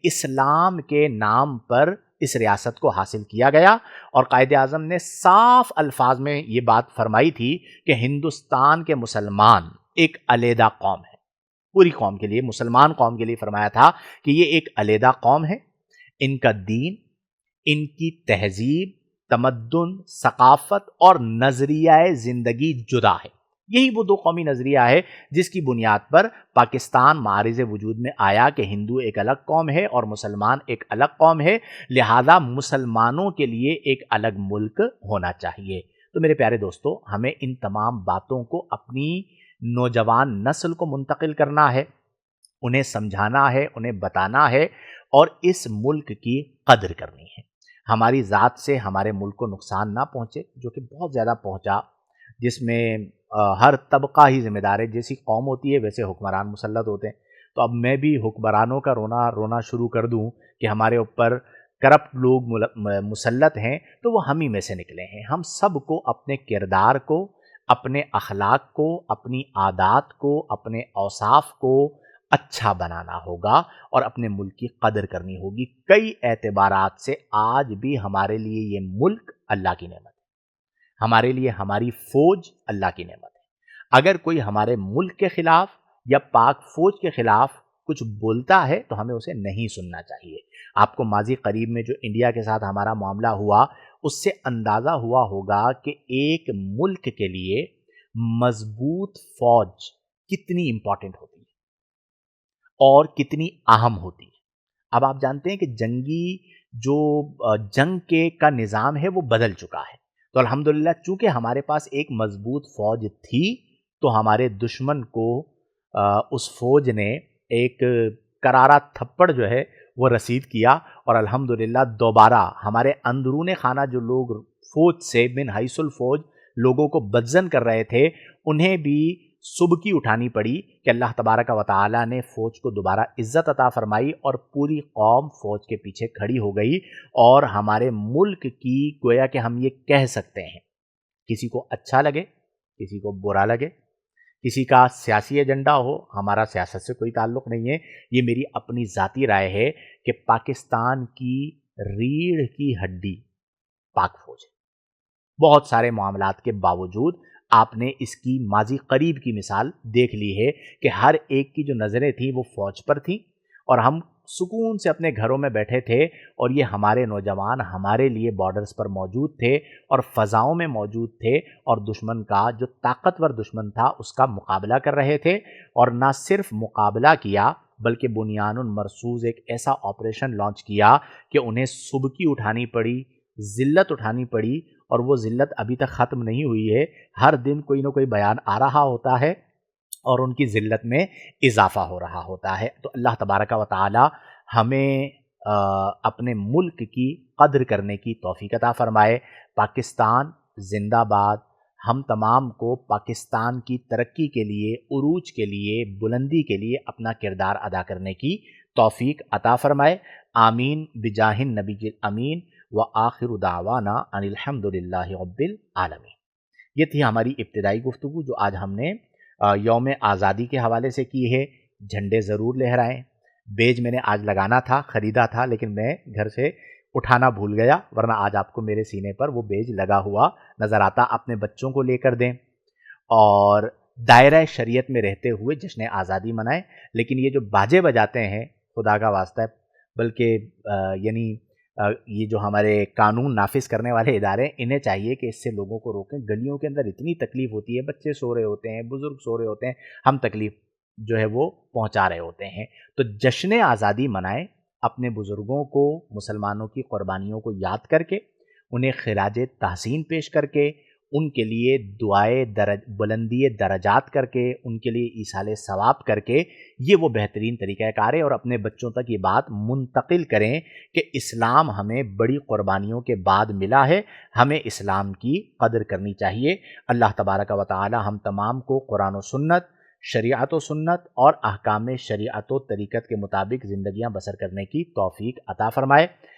اسلام کے نام پر اس ریاست کو حاصل کیا گیا، اور قائد اعظم نے صاف الفاظ میں یہ بات فرمائی تھی کہ ہندوستان کے مسلمان ایک علیحدہ قوم ہے۔ پوری قوم کے لیے، مسلمان قوم کے لیے فرمایا تھا کہ یہ ایک علیحدہ قوم ہے، ان کا دین، ان کی تہذیب، تمدن، ثقافت اور نظریہ زندگی جدا ہے۔ یہی وہ دو قومی نظریہ ہے جس کی بنیاد پر پاکستان معارض وجود میں آیا کہ ہندو ایک الگ قوم ہے اور مسلمان ایک الگ قوم ہے، لہذا مسلمانوں کے لیے ایک الگ ملک ہونا چاہیے۔ تو میرے پیارے دوستو، ہمیں ان تمام باتوں کو اپنی نوجوان نسل کو منتقل کرنا ہے، انہیں سمجھانا ہے، انہیں بتانا ہے، اور اس ملک کی قدر کرنی ہے۔ ہماری ذات سے ہمارے ملک کو نقصان نہ پہنچے، جو کہ بہت زیادہ پہنچا، جس میں ہر طبقہ ہی ذمہ دار ہے۔ جیسی قوم ہوتی ہے ویسے حکمران مسلط ہوتے ہیں۔ تو اب میں بھی حکمرانوں کا رونا شروع کر دوں کہ ہمارے اوپر کرپٹ لوگ مسلط ہیں، تو وہ ہم ہی میں سے نکلے ہیں۔ ہم سب کو اپنے کردار کو، اپنے اخلاق کو، اپنی عادات کو، اپنے اوصاف کو اچھا بنانا ہوگا اور اپنے ملک کی قدر کرنی ہوگی۔ کئی اعتبارات سے آج بھی ہمارے لیے یہ ملک اللہ کی نعمت ہے، ہمارے لیے ہماری فوج اللہ کی نعمت ہے۔ اگر کوئی ہمارے ملک کے خلاف یا پاک فوج کے خلاف کچھ بولتا ہے تو ہمیں اسے نہیں سننا چاہیے۔ آپ کو ماضی قریب میں جو انڈیا کے ساتھ ہمارا معاملہ ہوا، اس سے اندازہ ہوا ہوگا کہ ایک ملک کے لیے مضبوط فوج کتنی امپورٹنٹ ہوتی ہے اور کتنی اہم ہوتی ہے۔ اب آپ جانتے ہیں کہ جنگ کا نظام ہے وہ بدل چکا ہے، تو الحمدللہ چونکہ ہمارے پاس ایک مضبوط فوج تھی تو ہمارے دشمن کو اس فوج نے ایک کرارا تھپڑ جو ہے وہ رسید کیا، اور الحمدللہ دوبارہ ہمارے اندرون خانہ جو لوگ فوج سے من حیث الفوج لوگوں کو بدزن کر رہے تھے، انہیں بھی سبکی اٹھانی پڑی کہ اللہ تبارک و تعالی نے فوج کو دوبارہ عزت عطا فرمائی، اور پوری قوم فوج کے پیچھے کھڑی ہو گئی، اور ہمارے ملک کی گویا کہ ہم یہ کہہ سکتے ہیں، کسی کو اچھا لگے، کسی کو برا لگے، کسی کا سیاسی ایجنڈا ہو، ہمارا سیاست سے کوئی تعلق نہیں ہے، یہ میری اپنی ذاتی رائے ہے کہ پاکستان کی ریڑھ کی ہڈی پاک فوج ہے۔ بہت سارے معاملات کے باوجود آپ نے اس کی ماضی قریب کی مثال دیکھ لی ہے کہ ہر ایک کی جو نظریں تھیں وہ فوج پر تھیں، اور ہم سکون سے اپنے گھروں میں بیٹھے تھے، اور یہ ہمارے نوجوان ہمارے لیے بارڈرز پر موجود تھے اور فضاؤں میں موجود تھے، اور دشمن کا جو طاقتور دشمن تھا اس کا مقابلہ کر رہے تھے، اور نہ صرف مقابلہ کیا بلکہ بنیان مرصوص ایک ایسا آپریشن لانچ کیا کہ انہیں سبکی اٹھانی پڑی، ذلت اٹھانی پڑی، اور وہ ذلت ابھی تک ختم نہیں ہوئی ہے۔ ہر دن کوئی نہ کوئی بیان آ رہا ہوتا ہے اور ان کی ذلت میں اضافہ ہو رہا ہوتا ہے۔ تو اللہ تبارک و تعالی ہمیں اپنے ملک کی قدر کرنے کی توفیق عطا فرمائے۔ پاکستان زندہ باد۔ ہم تمام کو پاکستان کی ترقی کے لیے، عروج کے لیے، بلندی کے لیے اپنا کردار ادا کرنے کی توفیق عطا فرمائے۔ آمین بجاہ النبی الامین، وآخر دعوانا ان الحمد للہ رب العالمین۔ یہ تھی ہماری ابتدائی گفتگو جو آج ہم نے یوم آزادی کے حوالے سے کی ہے۔ جھنڈے ضرور لہرائیں۔ بیج میں نے آج لگانا تھا، خریدا تھا، لیکن میں گھر سے اٹھانا بھول گیا، ورنہ آج آپ کو میرے سینے پر وہ بیج لگا ہوا نظر آتا۔ اپنے بچوں کو لے کر دیں اور دائرہ شریعت میں رہتے ہوئے جشن آزادی منائیں۔ لیکن یہ جو باجے بجاتے ہیں، خدا کا واسطہ ہے، بلکہ یہ جو ہمارے قانون نافذ کرنے والے ادارے ہیں، انہیں چاہیے کہ اس سے لوگوں کو روکیں۔ گلیوں کے اندر اتنی تکلیف ہوتی ہے، بچے سو رہے ہوتے ہیں، بزرگ سو رہے ہوتے ہیں، ہم تکلیف جو ہے وہ پہنچا رہے ہوتے ہیں۔ تو جشن آزادی منائیں، اپنے بزرگوں کو، مسلمانوں کی قربانیوں کو یاد کر کے، انہیں خراج تحسین پیش کر کے، ان کے لیے دعائے بلندی درجات کر کے، ان کے لیے ایصال ثواب کر کے، یہ وہ بہترین طریقہ کار ہے۔ اور اپنے بچوں تک یہ بات منتقل کریں کہ اسلام ہمیں بڑی قربانیوں کے بعد ملا ہے، ہمیں اسلام کی قدر کرنی چاہیے۔ اللہ تبارک و تعالی ہم تمام کو قرآن و سنت، شریعت و سنت اور احکام شریعت و طریقت کے مطابق زندگیاں بسر کرنے کی توفیق عطا فرمائے۔